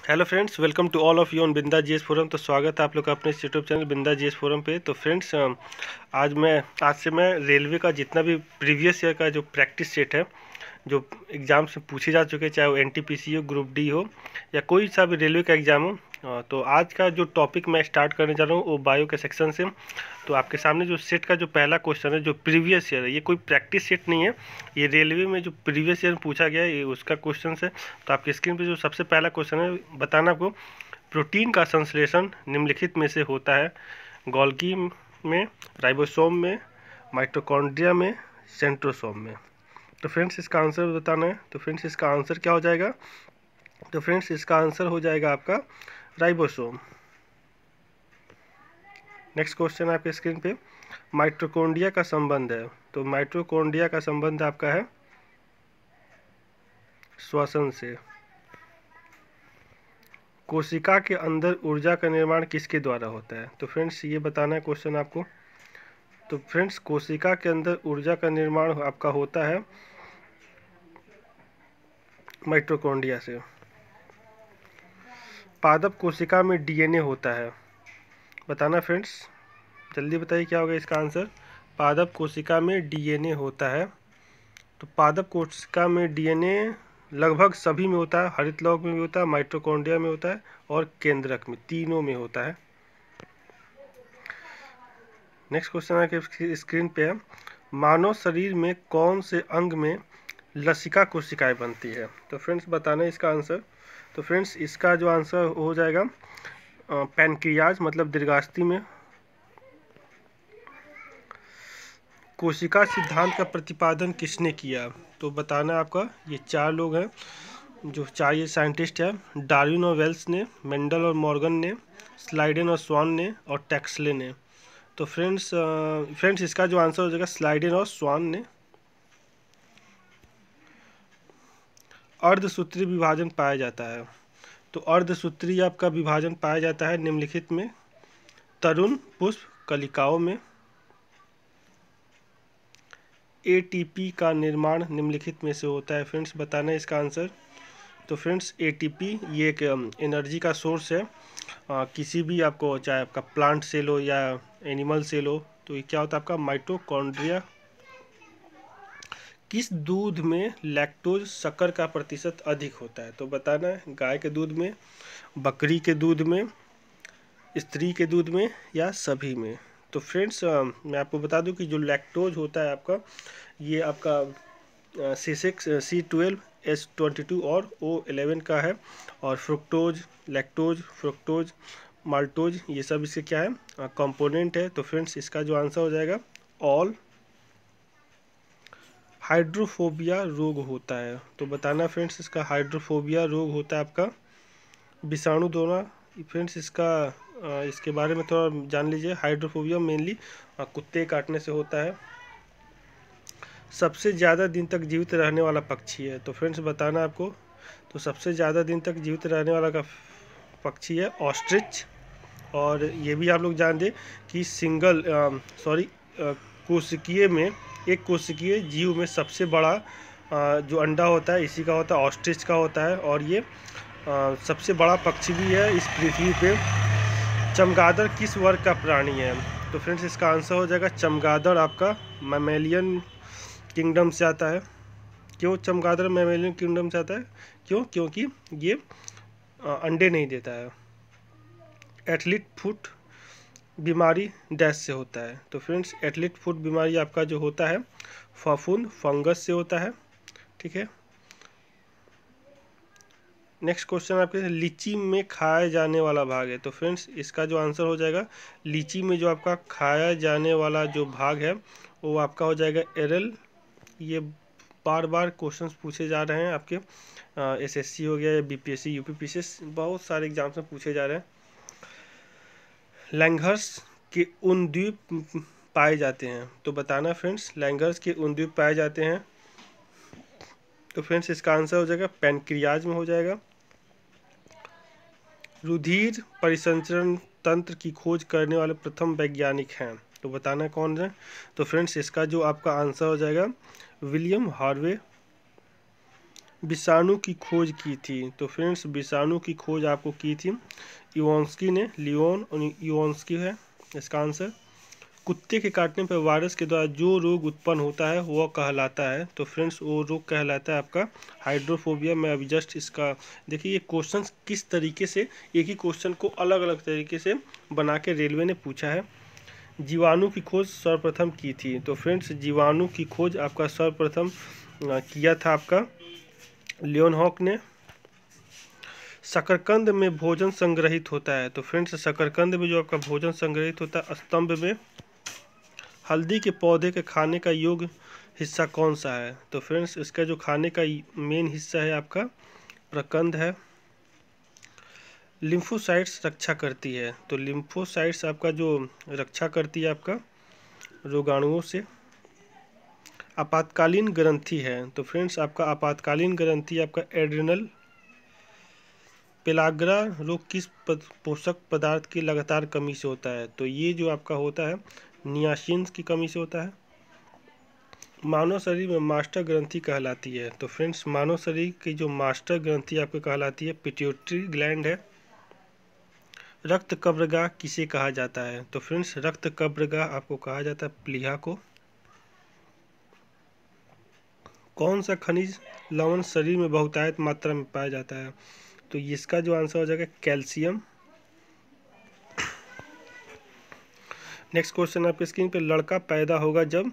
Hello friends, welcome to all of you on Binda GS forum. तो स्वागत है आप लोग का अपने YouTube channel Binda GS forum पे। तो फ्रेंड्स, आज से मैं रेलवे का जितना भी प्रीवियस ईयर का जो प्रैक्टिस सेट है, जो एग्ज़ाम से पूछे जा चुके, चाहे वो एनटीपीसी हो, ग्रुप डी हो या कोई सा भी रेलवे का एग्ज़ाम हो, तो आज का जो टॉपिक मैं स्टार्ट करने जा रहा हूँ वो बायो के सेक्शन से। तो आपके सामने जो सेट का जो पहला क्वेश्चन है, जो प्रीवियस ईयर है, ये कोई प्रैक्टिस सेट नहीं है, ये रेलवे में जो प्रीवियस ईयर में पूछा गया है ये उसका क्वेश्चन है। तो आपकी स्क्रीन पे जो सबसे पहला क्वेश्चन है, बताना आपको प्रोटीन का संश्लेषण निम्नलिखित में से होता है: गोल्गी में, राइबोसोम में, माइटोकॉन्ड्रिया में, सेंट्रोसोम में। तो फ्रेंड्स इसका आंसर बताना है। तो फ्रेंड्स इसका आंसर क्या हो जाएगा? तो फ्रेंड्स इसका आंसर हो जाएगा आपका राइबोसोम। नेक्स्ट क्वेश्चन आपके स्क्रीन पे, माइटोकॉन्ड्रिया का संबंध है। तो माइटोकॉन्ड्रिया का संबंध आपका है श्वसन से। कोशिका के अंदर ऊर्जा का निर्माण किसके द्वारा होता है? तो फ्रेंड्स ये बताना है क्वेश्चन आपको। तो फ्रेंड्स कोशिका के अंदर ऊर्जा का निर्माण आपका होता है माइटोकॉन्ड्रिया से। पादप कोशिका में डीएनए होता है, बताना फ्रेंड्स, जल्दी बताइए क्या होगा इसका आंसर। पादप कोशिका में डीएनए होता है। तो पादप कोशिका में डीएनए लगभग सभी में होता है, हरित लौह में भी होता है, माइटोकॉन्ड्रिया में होता है और केंद्रक में, तीनों में होता है। नेक्स्ट क्वेश्चन आपके स्क्रीन पे है, मानव शरीर में कौन से अंग में लसिका कोशिकाएं बनती है? तो फ्रेंड्स बताना है इसका आंसर। तो फ्रेंड्स इसका जो आंसर हो जाएगा पैनक्रियाज, मतलब दीर्घास्ती में। कोशिका सिद्धांत का प्रतिपादन किसने किया? तो बताना है आपका, ये चार लोग हैं, जो चार ये साइंटिस्ट हैं: डार्विन और वेल्स ने, मेंडल और मॉर्गन ने, स्लाइडेन और स्वान ने और टैक्सले ने। तो फ्रेंड्स इसका जो आंसर हो जाएगा स्लाइडेन और स्वान ने। अर्धसूत्री विभाजन पाया जाता है। तो अर्धसूत्री आपका विभाजन पाया जाता है निम्नलिखित में: तरुण पुष्प कलिकाओं में। एटीपी का निर्माण निम्नलिखित में से होता है। फ्रेंड्स बताना है इसका आंसर। तो फ्रेंड्स एटीपी ये एक एनर्जी का सोर्स है, किसी भी आपको, चाहे आपका प्लांट सेल हो या एनिमल सेल हो। तो ये क्या होता है आपका माइटोकॉन्ड्रिया। किस दूध में लैक्टोज शक्कर का प्रतिशत अधिक होता है? तो बताना है, गाय के दूध में, बकरी के दूध में, स्त्री के दूध में या सभी में। तो फ्रेंड्स मैं आपको बता दूं कि जो लैक्टोज होता है आपका, ये आपका C6, C12, H22 और O11 का है। और फ्रुक्टोज, लैक्टोज, फ्रुक्टोज, माल्टोज, ये सब इसके क्या है, कंपोनेंट है। तो फ्रेंड्स इसका जो आंसर हो जाएगा ऑल। हाइड्रोफोबिया रोग होता है। तो बताना फ्रेंड्स इसका हाइड्रोफोबिया रोग होता है आपका विषाणु द्वारा। फ्रेंड्स इसके बारे में थोड़ा जान लीजिए। हाइड्रोफोबिया मेनली कुत्ते काटने से होता है। सबसे ज़्यादा दिन तक जीवित रहने वाला पक्षी है। तो फ्रेंड्स बताना आपको। तो सबसे ज़्यादा दिन तक जीवित रहने वाला का पक्षी है ऑस्ट्रिच। और ये भी आप लोग जान दें कि कोशिकीय में, एक कोशिकीय जीव में सबसे बड़ा जो अंडा होता है इसी का होता है, ऑस्ट्रिच का होता है। और ये सबसे बड़ा पक्षी भी है इस पृथ्वी पे। चमगादड़ किस वर्ग का प्राणी है? तो फ्रेंड्स इसका आंसर हो जाएगा चमगादड़ आपका मैमेलियन किंगडम से आता है। क्यों चमगादड़ मैमेलियन किंगडम से आता है? क्योंकि ये अंडे नहीं देता है। एथलीट फुट बीमारी डैश से होता है? तो फ्रेंड्स एथलीट फुट बीमारी आपका जो होता है फफूंद फंगस से होता है। ठीक है। नेक्स्ट क्वेश्चन आपके, लीची में खाया जाने वाला भाग है। तो फ्रेंड्स इसका जो आंसर हो जाएगा, लीची में जो आपका खाया जाने वाला जो भाग है वो आपका हो जाएगा एरल। ये बार बार क्वेश्चंस पूछे जा रहे हैं आपके, एसएससी हो गया या बीपीएससी, यूपीपीसीएस, बहुत सारे एग्जाम्स में पूछे जा रहे हैं। लैंगर्स के उन द्वीप पाए जाते हैं। तो बताना फ्रेंड्स लैंगर्स के उन द्वीप पाए जाते हैं। तो फ्रेंड्स इसका आंसर हो जाएगा पैनक्रियाज में हो जाएगा। रुधिर परिसंचरण तंत्र की खोज करने वाले प्रथम वैज्ञानिक हैं। तो बताना कौन है? तो फ्रेंड्स इसका जो आपका आंसर हो जाएगा विलियम हार्वे। विषाणु की खोज की थी? तो फ्रेंड्स विषाणु की खोज आपको की थी इवांस्की ने, लियोन इवांस्की है इसका आंसर। कुत्ते के काटने पर वायरस के द्वारा जो रोग उत्पन्न होता है वह कहलाता है, तो फ्रेंड्स वो रोग कहलाता है आपका हाइड्रोफोबिया। मैं अभी जस्ट इसका देखिए ये क्वेश्चन किस तरीके से एक ही क्वेश्चन को अलग अलग तरीके से बना के रेलवे ने पूछा है। जीवाणु की खोज सर्वप्रथम की थी? तो फ्रेंड्स जीवाणु की खोज आपका सर्वप्रथम किया था आपका लियोनहॉक ने। शकरकंद में भोजन संग्रहित होता है? तो फ्रेंड्स शकरकंद में जो आपका भोजन संग्रहित होता है स्तंभ में। हल्दी के पौधे के खाने का योग्य हिस्सा कौन सा है? तो फ्रेंड्स इसका जो खाने का मेन हिस्सा है आपका प्रकंद है। लिम्फोसाइट्स रक्षा करती है? तो लिम्फोसाइट्स आपका जो रक्षा करती है आपका रोगाणुओं से। आपातकालीन ग्रंथि है? तो फ्रेंड्स आपका आपातकालीन ग्रंथि आपका एड्रिनल। पेलाग्रा रोग किस पोषक पदार्थ की लगातार कमी से होता है? तो ये जो आपका होता है नियासिन की कमी से होता है। मानव शरीर में मास्टर ग्रंथि कहलाती है? तो फ्रेंड्स मानव शरीर की जो मास्टर ग्रंथि आपको कहलाती है पिट्यूटरी ग्लैंड है। रक्त कब्रगाह किसे कहा जाता है? तो फ्रेंड्स रक्त कब्रगाह आपको कहा जाता है प्लीहा को। कौन सा खनिज लवण शरीर में बहुतायत मात्रा में पाया जाता है? तो इसका जो आंसर हो जाएगा कैल्शियम। नेक्स्ट क्वेश्चन आपके स्क्रीन पे, लड़का पैदा होगा जब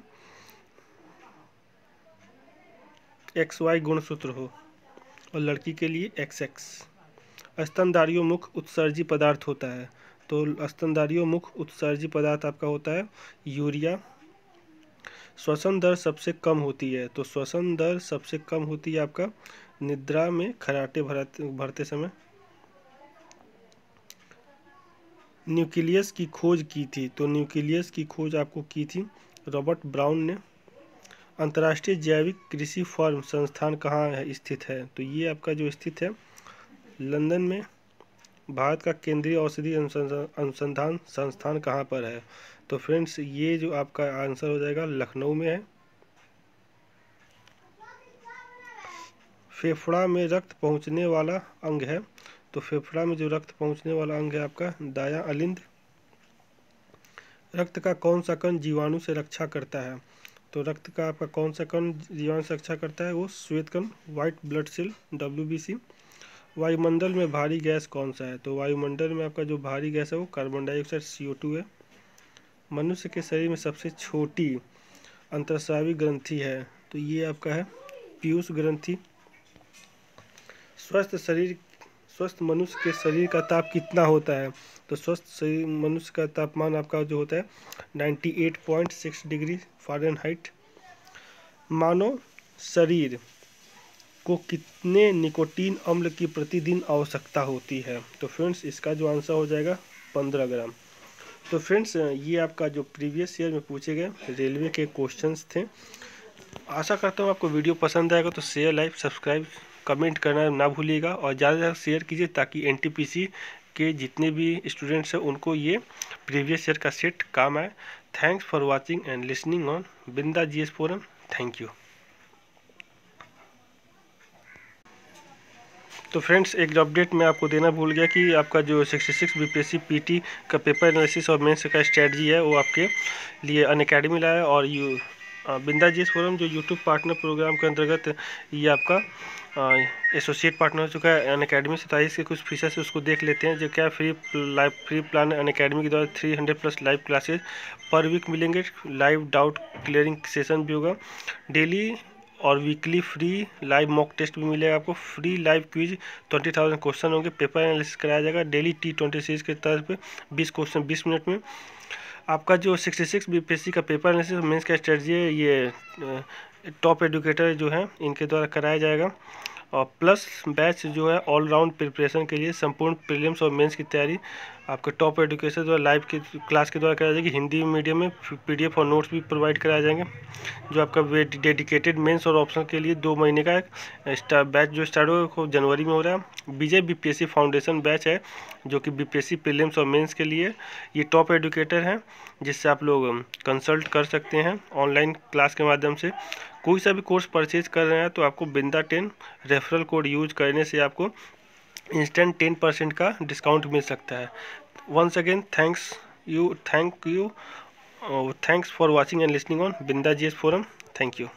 XY गुणसूत्र हो और लड़की के लिए XX। स्तनधारियों मुख्य उत्सर्जी पदार्थ होता है? तो स्तनधारियों मुख्य उत्सर्जी पदार्थ आपका होता है यूरिया। श्वसन दर सबसे कम होती है? तो श्वसन दर सबसे कम होती है आपका निद्रा में खर्राटे भरते समय। न्यूक्लियस की खोज की थी? तो न्यूक्लियस की खोज आपको की थी रॉबर्ट ब्राउन ने। अंतर्राष्ट्रीय जैविक कृषि फर्म संस्थान कहाँ है स्थित है? तो ये आपका जो स्थित है लंदन में। भारत का केंद्रीय औषधि अनुसंधान संस्थान कहाँ पर है? तो फ्रेंड्स ये जो आपका आंसर हो जाएगा लखनऊ में है। फेफड़ा में रक्त पहुँचने वाला अंग है? तो फेफड़ा में जो रक्त पहुँचने वाला अंग है आपका दायां अलिंद। रक्त का कौन सा कण जीवाणु से रक्षा करता है? तो रक्त का आपका कौन सा कण जीवाणु से रक्षा करता है? वो श्वेत कण व्हाइट ब्लड सेल WBC। वायुमंडल में भारी गैस कौन सा है? तो वायुमंडल में आपका जो भारी गैस है वो कार्बन डाइऑक्साइड CO2 है। मनुष्य के शरीर में सबसे छोटी अंतःस्रावी ग्रंथि है? तो ये आपका है पीयूष ग्रंथि। स्वस्थ मनुष्य के शरीर का ताप कितना होता है? तो स्वस्थ शरीर मनुष्य का तापमान आपका जो होता है 98.6 डिग्री फ़ारेनहाइट। मानव शरीर को कितने निकोटीन अम्ल की प्रतिदिन आवश्यकता होती है? तो फ्रेंड्स इसका जो आंसर हो जाएगा 15 ग्राम। तो फ्रेंड्स ये आपका जो प्रीवियस ईयर में पूछे गए रेलवे के क्वेश्चंस थे। आशा करता हूँ आपको वीडियो पसंद आएगा, तो शेयर लाइक सब्सक्राइब कमेंट करना ना भूलिएगा और ज़्यादा से ज़्यादा शेयर कीजिए ताकि NTPC के जितने भी स्टूडेंट्स हैं उनको ये प्रीवियस ईयर का सेट काम आए। Thanks for watching and listening on Binda GS forum. Thank you. तो फ्रेंड्स एक अपडेट मैं आपको देना भूल गया कि आपका जो 66 BPSC PT का पेपर एनालिसिस और मेंस का स्ट्रेटजी है वो आपके लिए अनअकैडमी लाया। और बिंदा GS फोरम जो यूट्यूब पार्टनर प्रोग्राम के अंतर्गत ये आपका एसोसिएट पार्टनर हो चुका है अनअकैडमी से। तो इसके कुछ फीचर्स उसको देख लेते हैं। जो क्या फ्री प्लान अनअकैडमी के द्वारा 300+ लाइव क्लासेज पर वीक मिलेंगे। लाइव डाउट क्लियरिंग सेशन भी होगा डेली और weekly. Free live mock test भी मिलेगा आपको। फ्री लाइव क्विज 20,000 क्वेश्चन होंगे। पेपर एनालिसिस कराया जाएगा डेली T20 सीरीज के तर्ज पे 20 क्वेश्चन 20 मिनट में। आपका जो 66 BPSC का पेपर एनालिसिस मेंस का स्ट्रेटजी है ये टॉप एडुकेटर जो हैं इनके द्वारा कराया जाएगा। और प्लस बैच जो है ऑलराउंड प्रिपरेशन के लिए संपूर्ण प्रीलिम्स और मेंस की तैयारी आपके टॉप एडुकेशन द्वारा लाइव की क्लास के द्वारा कराई जाएगी। हिंदी मीडियम में PDF और नोट्स भी प्रोवाइड कराए जाएंगे। जो आपका डेडिकेटेड मेंस और ऑप्शन के लिए 2 महीने का एक बैच जो स्टार्ट होगा जनवरी में हो रहा है। विजय BPSC फाउंडेशन बैच है जो कि BPSC प्रीलिम्स और मेंस के लिए ये टॉप एडुकेटर हैं जिससे आप लोग कंसल्ट कर सकते हैं ऑनलाइन क्लास के माध्यम से। कोई सा भी कोर्स परचेज कर रहे हैं तो आपको बिंदा 10 रेफरल कोड यूज करने से आपको इंस्टेंट 10% का डिस्काउंट मिल सकता है। Once again thank you, thanks for watching and listening on Binda GS forum. Thank you.